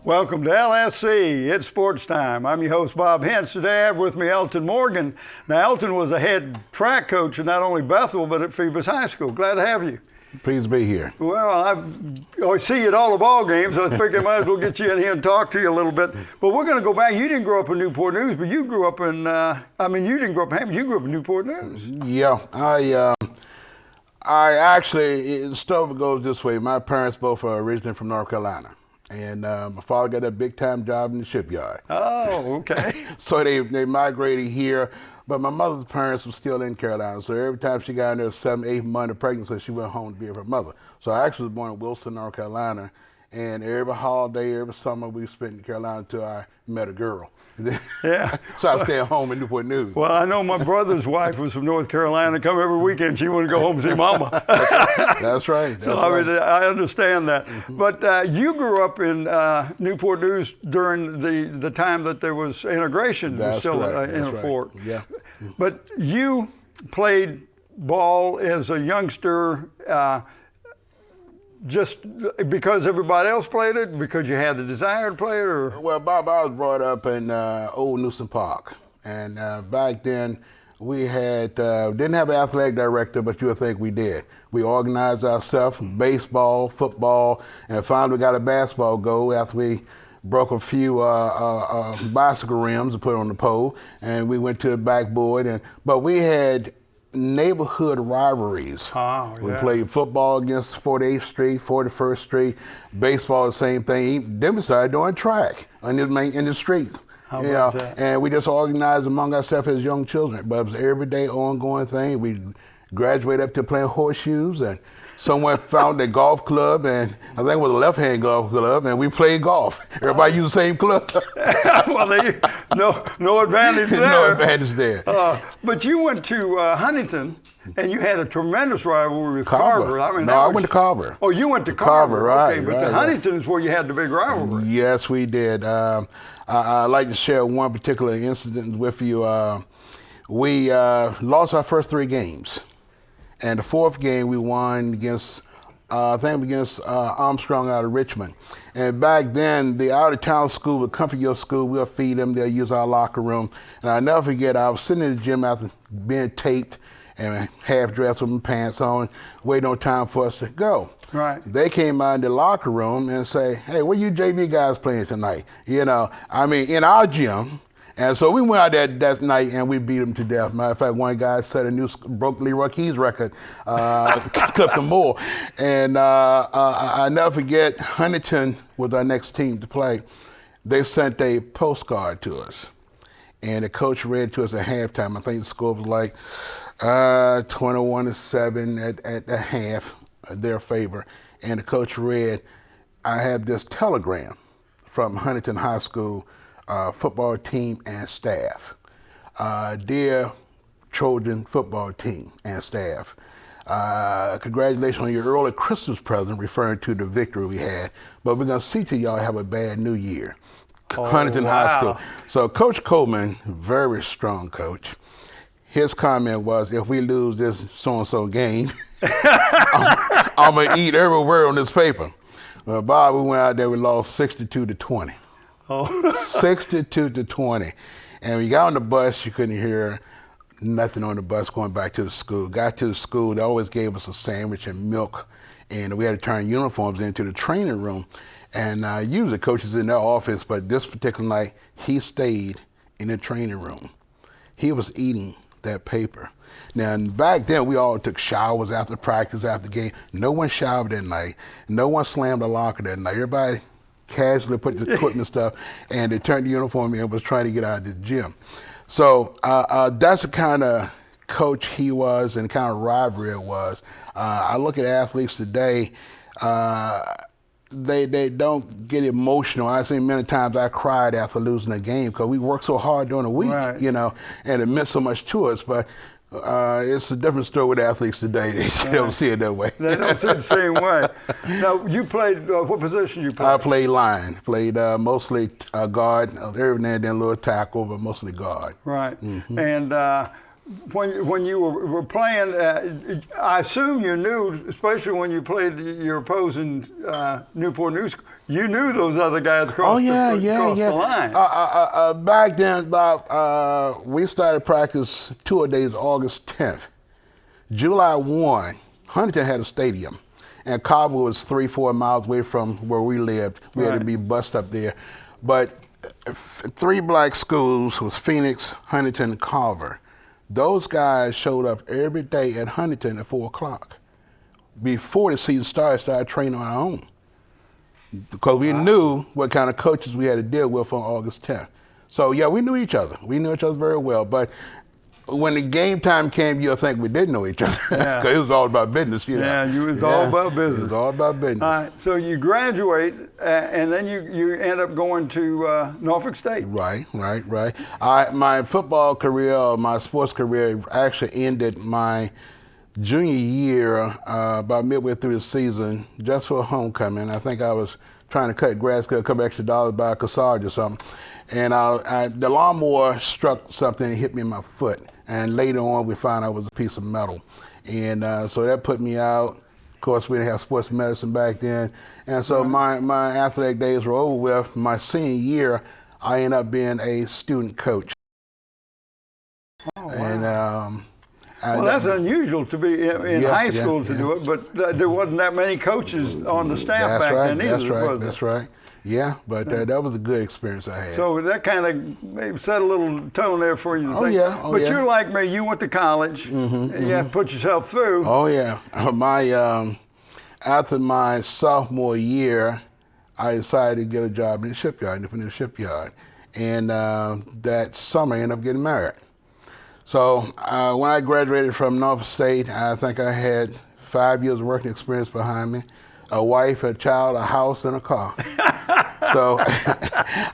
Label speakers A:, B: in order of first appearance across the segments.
A: Welcome to LSC. It's Sports Time. I'm your host, Bob Hintz. Today I have with me Elton Morgan. Now, Elton was a head track coach at not only Bethel, but at Phoebus High School. Glad to have you.
B: Pleased to be here.
A: Well, I see you at all the ball games, so I figured I might as well get you in here and talk to you a little bit. But we're going to go back. You didn't grow up in Newport News, but you grew up in, you didn't grow up in Hampton, you grew up in Newport News.
B: Yeah, I actually, the story goes this way. My parents both are originally from North Carolina. And my father got a big-time job in the shipyard.
A: Oh, okay.
B: So they migrated here. But my mother's parents were still in Carolina. So every time she got in there 7, 8 months of pregnancy, she went home to be with her mother. So I actually was born in Wilson, North Carolina. And every holiday, every summer, we spent in Carolina until I met a girl.
A: Yeah.
B: So I stayed home in Newport News.
A: Well, I know my brother's wife was from North Carolina. Come every weekend, she wanted to go home and see Mama.
B: That's right.
A: So I mean, I understand that. Mm-hmm. But you grew up in Newport News during the time that there was integration.
B: That's
A: was still
B: right.
A: in a fort.
B: Yeah.
A: But you played ball as a youngster. Just because everybody else played it, because you had the desire to play it, or?
B: Well, Bob, I was brought up in Old Newsom Park, and back then we had didn't have an athletic director, but you would think we did. We organized ourselves, baseball, football, and finally we got a basketball goal after we broke a few bicycle rims and put on the pole, and we went to the backboard. But we had neighborhood rivalries.
A: Oh, yeah.
B: We played football against 48th Street, 41st Street, baseball, the same thing. Then we started doing track in the street.
A: How about that?
B: And we just organized among ourselves as young children. But it was an everyday ongoing thing. We graduated up to playing horseshoes, and someone found a golf club, and I think it was a left-hand golf club, and we played golf. Everybody used the same club.
A: Well, no advantage there.
B: No advantage there.
A: But you went to Huntington, and you had a tremendous rivalry with Carver.
B: I went to Carver.
A: Oh, you went to Carver,
B: right?
A: Okay, but the Huntington is where you had the big rivalry.
B: Yes, we did. I'd like to share one particular incident with you. We lost our first 3 games. And the 4th game we won against, Armstrong out of Richmond. And back then, the out-of-town school would come to your school, we'll feed them, they'll use our locker room. And I'll never forget, I was sitting in the gym after being taped and half-dressed with my pants on, waiting on time for us to go.
A: Right.
B: They came out in the locker room and say, "Hey, what you JV guys playing tonight?" In our gym. And so we went out that night and we beat them to death. Matter of fact, one guy broke Leroy Key's record, clipped them more. And I never forget, Huntington was our next team to play. They sent a postcard to us. And the coach read to us at halftime. I think the score was like 21-7 at the half, their favor. And the coach read, "I have this telegram from Huntington High School football team and staff. Dear Trojan football team and staff, congratulations on your early Christmas present," referring to the victory we had, "but we're going to see to y'all have a bad new year." Huntington High School. So Coach Coleman, very strong coach, his comment was, "If we lose this so-and-so game, I'm going to eat every word on this paper." Well, Bob, we went out there, we lost 62-20. 62-20. And when you got on the bus, you couldn't hear nothing on the bus going back to the school. Got to the school, they always gave us a sandwich and milk, and we had to turn uniforms into the training room. And usually coaches in their office, but this particular night, he stayed in the training room. He was eating that paper. Now, back then, we all took showers after practice, after the game. No one showered that night. No one slammed a locker that night. Everybody casually put the equipment and stuff, and they turned the uniform in and was trying to get out of the gym. So that's the kind of coach he was and the kind of rivalry it was. I look at athletes today, they don't get emotional. I've seen many times I cried after losing a game because we worked so hard during the week,
A: right,
B: and it meant so much to us. But it's a different story with athletes today. They don't see it that way.
A: They don't see it the same way. Now, you played, what position you played?
B: I played line. Played mostly guard, every now and then a little tackle, but mostly guard.
A: Right. Mm-hmm. And when you were playing, I assume you knew, especially when you played your opposing Newport News, you knew those other guys across the line.
B: Back then, Bob, we started practice 2 days August 10th. July 1, Huntington had a stadium, and Carver was 3-4 miles away from where we lived. We had to be bused up there. But 3 black schools was Phoenix, Huntington, and Carver. Those guys showed up every day at Huntington at 4 o'clock. Before the season started training on our own. Because we knew what kind of coaches we had to deal with on August 10th. So, yeah, we knew each other. We knew each other very well. But when the game time came, you'll think we didn't know each other. Because it was all about business.
A: Yeah, it was all about business.
B: It was all about business.
A: All right, so you graduate, and then you end up going to Norfolk State.
B: Right. My football career, my sports career, actually ended my junior year, about midway through the season, just for homecoming. I think I was trying to cut grass, get a couple extra dollars, buy a corsage or something. And the lawnmower struck something and hit me in my foot. And later on, we found out it was a piece of metal. And so that put me out. Of course, we didn't have sports medicine back then. And so my athletic days were over with. My senior year, I ended up being a student coach.
A: Oh, wow. And that's unusual to be in high school to do it, but there wasn't that many coaches on the staff back then either.
B: That's right. Yeah, but that was a good experience I had.
A: So that kind of maybe set a little tone there for you to think. But you're like me, you went to college, and you have to put yourself through.
B: Oh, yeah. After my sophomore year, I decided to get a job in the shipyard, in the shipyard. And that summer, I ended up getting married. So when I graduated from Norfolk State, I think I had 5 years of working experience behind me, a wife, a child, a house, and a car. So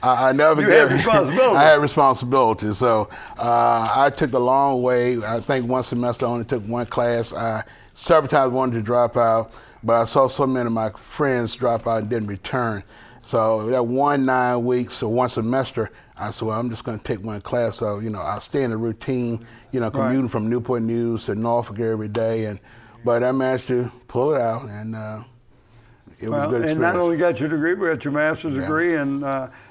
B: I never
A: had responsibility.
B: I had responsibility. So I took the long way. I think one semester I only took 1 class. I several times wanted to drop out, but I saw so many of my friends drop out and didn't return. So that 9 weeks or 1 semester, I said, well, I'm just going to take 1 class. So, I'll stay in the routine, commuting from Newport News to Norfolk every day. But I managed to pull it out, and it was a good experience.
A: And not only got your degree, but got your master's degree in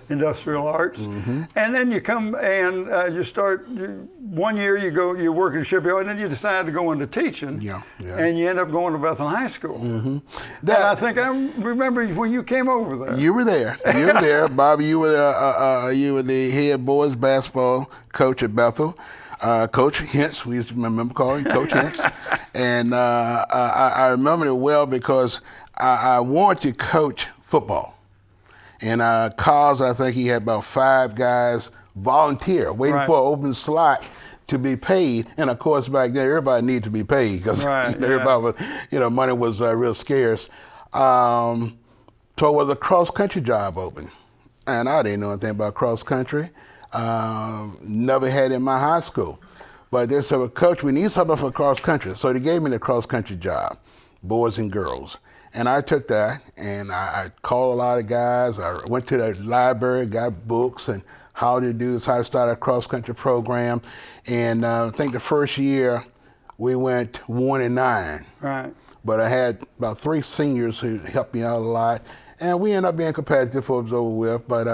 A: industrial arts. And then you come and you start, 1 year you work in a shipyard, and then you decide to go into teaching. And you end up going to Bethel High School. And I think I remember when you came over there.
B: You were there. Bobby, you were the head boys basketball coach at Bethel. Coach Hintz, we used to remember calling him Coach Hintz. And I remember it well because I wanted to coach football. And Cause, I think he had about 5 guys volunteer, waiting for an open slot to be paid. And of course, back then, everybody needed to be paid because everybody was, money was real scarce. So it was a cross-country job open. And I didn't know anything about cross-country. Never had it in my high school. But they said, well, Coach, we need something for cross-country. So they gave me the cross-country job, boys and girls. And I took that, and I called a lot of guys. I went to the library, got books, and how to do this, how to start a cross-country program. And I think the first year, we went 1-9.
A: Right.
B: But I had about 3 seniors who helped me out a lot. And we ended up being competitive before it was over with. But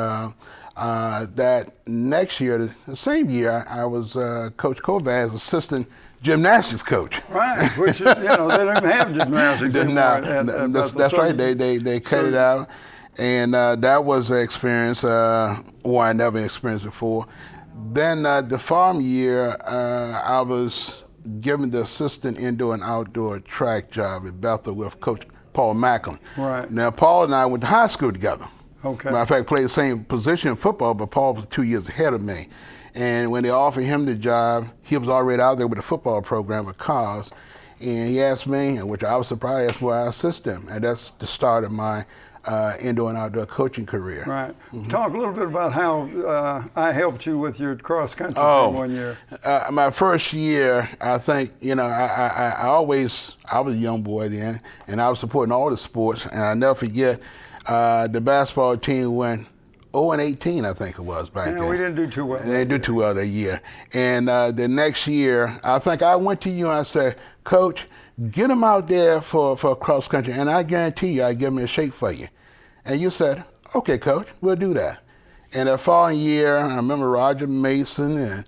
B: that next year, the same year, I was Coach Kovaz's assistant gymnastics coach.
A: Right, which they don't even have gymnastics anymore.
B: That's right. They cut it out, and that was an experience one I never experienced before. Then the farm year, I was given the assistant indoor and outdoor track job at Bethel with Coach Paul Macklin.
A: Right.
B: Now Paul and I went to high school together.
A: Okay.
B: Matter of fact, played the same position in football, but Paul was 2 years ahead of me. And when they offered him the job, he was already out there with the football program at Cos. And he asked me, which I was surprised, asked why I assist him. And that's the start of my indoor and outdoor coaching career.
A: Right. Talk a little bit about how I helped you with your cross-country thing 1 year.
B: My first year, I think, I was a young boy then, and I was supporting all the sports. And I'll never forget, the basketball team went 0-18, I think it was back then.
A: We didn't do too well.
B: They didn't do too well that year. And the next year, I think I went to you and I said, Coach, get them out there for cross country, and I guarantee you I'll give me a shake for you. And you said, okay, Coach, we'll do that. And the following year, I remember Roger Mason and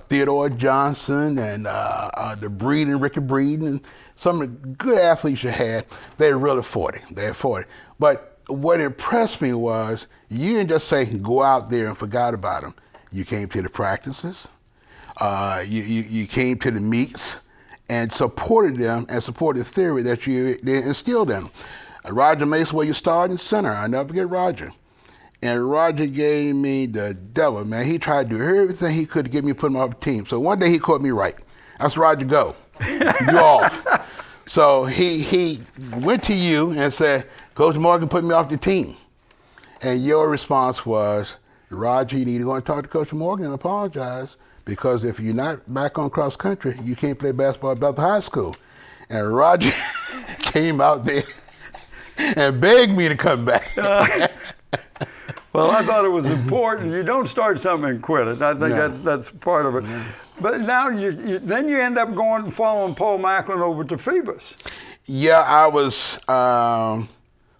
B: Theodore Johnson and the Breeden, Ricky Breeden, and some of the good athletes you had, they were really 40. They had 40. But what impressed me was you didn't just say go out there and forgot about them. You came to the practices, you came to the meets, and supported them and supported the theory that you instilled in them. Roger Mason was your starting center. I'll never forget Roger. And Roger gave me the devil, man. He tried to do everything he could to get me to put him off the team. So one day he caught me right. I said, Roger, go. You off. So he went to you and said, Coach Morgan put me off the team. And your response was, Roger, you need to go and talk to Coach Morgan and apologize, because if you're not back on cross country, you can't play basketball at Bethel High School. And Roger came out there and begged me to come back.
A: Well, I thought it was important. You don't start something and quit it. I think that's part of it. But now then you end up going and following Paul Macklin over to Phoebus.
B: Yeah, I was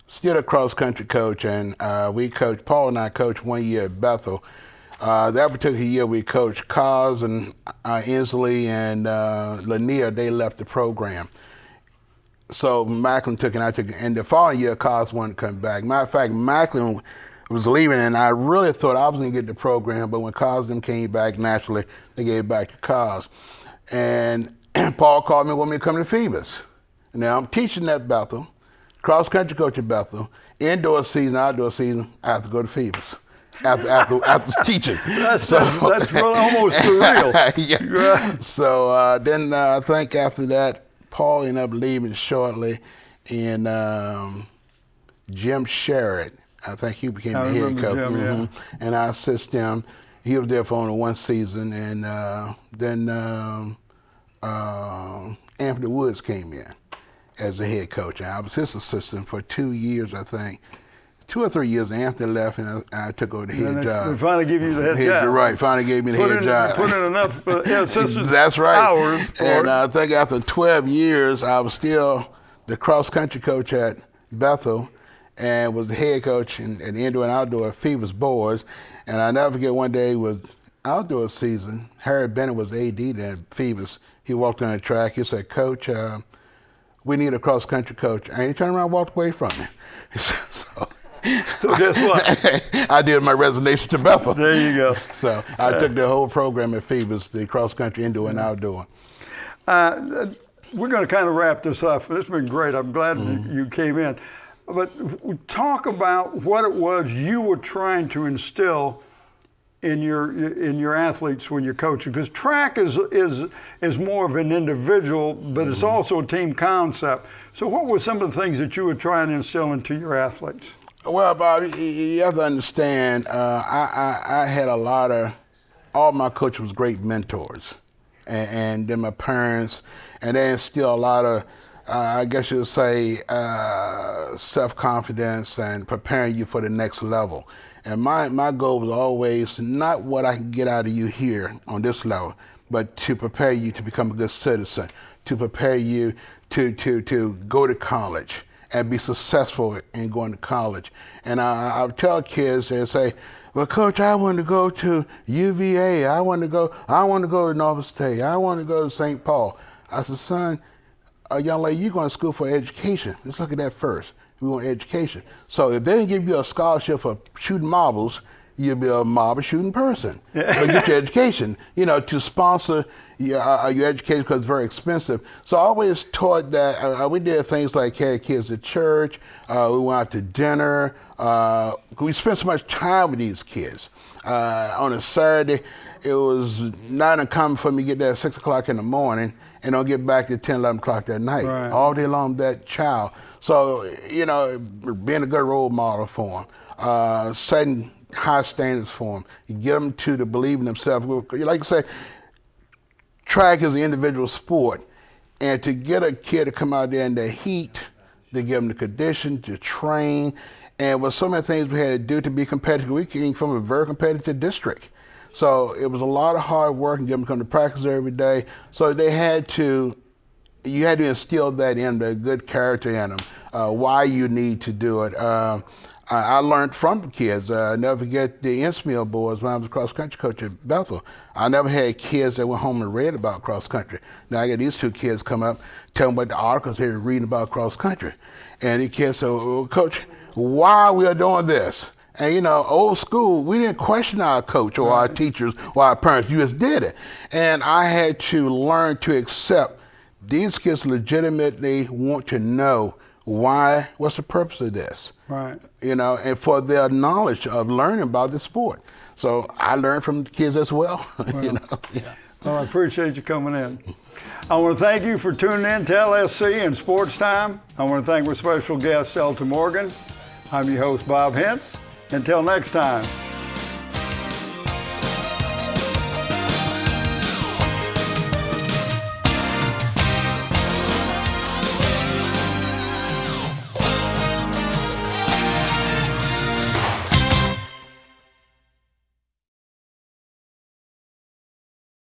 B: still a cross country coach, and Paul and I coached 1 year at Bethel. That particular year we coached Cos and Inslee and Lanier. They left the program. So Macklin took it, and I took it. And the following year, Cos wanted to come back. Matter of fact, Macklin was leaving, and I really thought I was going to get the program, but when Cos them came back, naturally, they gave it back to Cos. And Paul called me, wanted me to come to Phoebus. Now, I'm teaching at Bethel, cross-country coach at Bethel, indoor season, outdoor season, I have to go to Phoebus after teaching.
A: That's really almost surreal.
B: Yeah. So then I think after that, Paul ended up leaving shortly, and Jim Sherritt, I think he became the head coach.
A: Jim, yeah.
B: And I assisted him. He was there for only one season, and then Anthony Woods came in as the head coach. And I was his assistant for 2 years, I think. 2 or 3 years, Anthony left, and I took over the head job.
A: They finally give you the head job.
B: Right, finally gave me the head job.
A: Put in enough assistants
B: That's right.
A: hours.
B: And I think after 12 years, I was still the cross-country coach at Bethel, and was the head coach in indoor and outdoor at Phoebus Boys. And I never forget one day was outdoor season. Harry Bennett was AD there at Phoebus. He walked on the track. He said, Coach, we need a cross-country coach. And he turned around and walked away from me.
A: So guess what?
B: I did my resignation to Bethel.
A: There you go.
B: So I took the whole program at Phoebus, the cross-country, indoor and outdoor.
A: We're going to kind of wrap this up. This has been great. I'm glad you came in. But talk about what it was you were trying to instill in your athletes when you're coaching, because track is more of an individual, but it's also a team concept. So what were some of the things that you were trying to instill into your athletes?
B: Well, Bob, you have to understand, I had all my coaches was great mentors, and then my parents, and they instilled a lot of, I guess you would say, self-confidence and preparing you for the next level. And my goal was always not what I can get out of you here on this level, but to prepare you to become a good citizen, to prepare you to go to college and be successful in going to college. And I would tell kids, they'd say, well, Coach, I want to go to UVA. I want to go to Norfolk State. I want to go to St. Paul. I said, son, young lady, you're going to school for education. Let's look at that first. We want education. So if they didn't give you a scholarship for shooting marbles, you'll be a marble shooting person. But get your education, to sponsor your education, because it's very expensive. So I always taught that. We did things like carry kids to church. We went out to dinner. We spent so much time with these kids. On a Saturday, it was not uncommon for me to get there at 6 o'clock in the morning and don't get back at 10, 11 o'clock that night. Right. All day long, that child. So, being a good role model for them, setting high standards for them, you get them to believe in themselves. Like I say, track is an individual sport, and to get a kid to come out there in the heat, to give them the condition, to train, and with so many things we had to do to be competitive. We came from a very competitive district. So it was a lot of hard work and get them to come to practice every day. So you had to instill that in, the good character in them, why you need to do it. I learned from the kids. I never forget the Innsmill boys when I was a cross-country coach at Bethel. I never had kids that went home and read about cross-country. Now I got these two kids come up, tell them about the articles they were reading about cross-country. And the kids say, well, Coach, why we are doing this? And, you know, old school, we didn't question our coach or our teachers or our parents. You just did it. And I had to learn to accept these kids legitimately want to know why, what's the purpose of this?
A: Right.
B: You know, and for their knowledge of learning about the sport. So I learned from the kids as well. You know? Yeah.
A: Well, I appreciate you coming in. I want to thank you for tuning in to LSC and Sports Time. I want to thank my special guest, Elton Morgan. I'm your host, Bob Hintz. Until next time.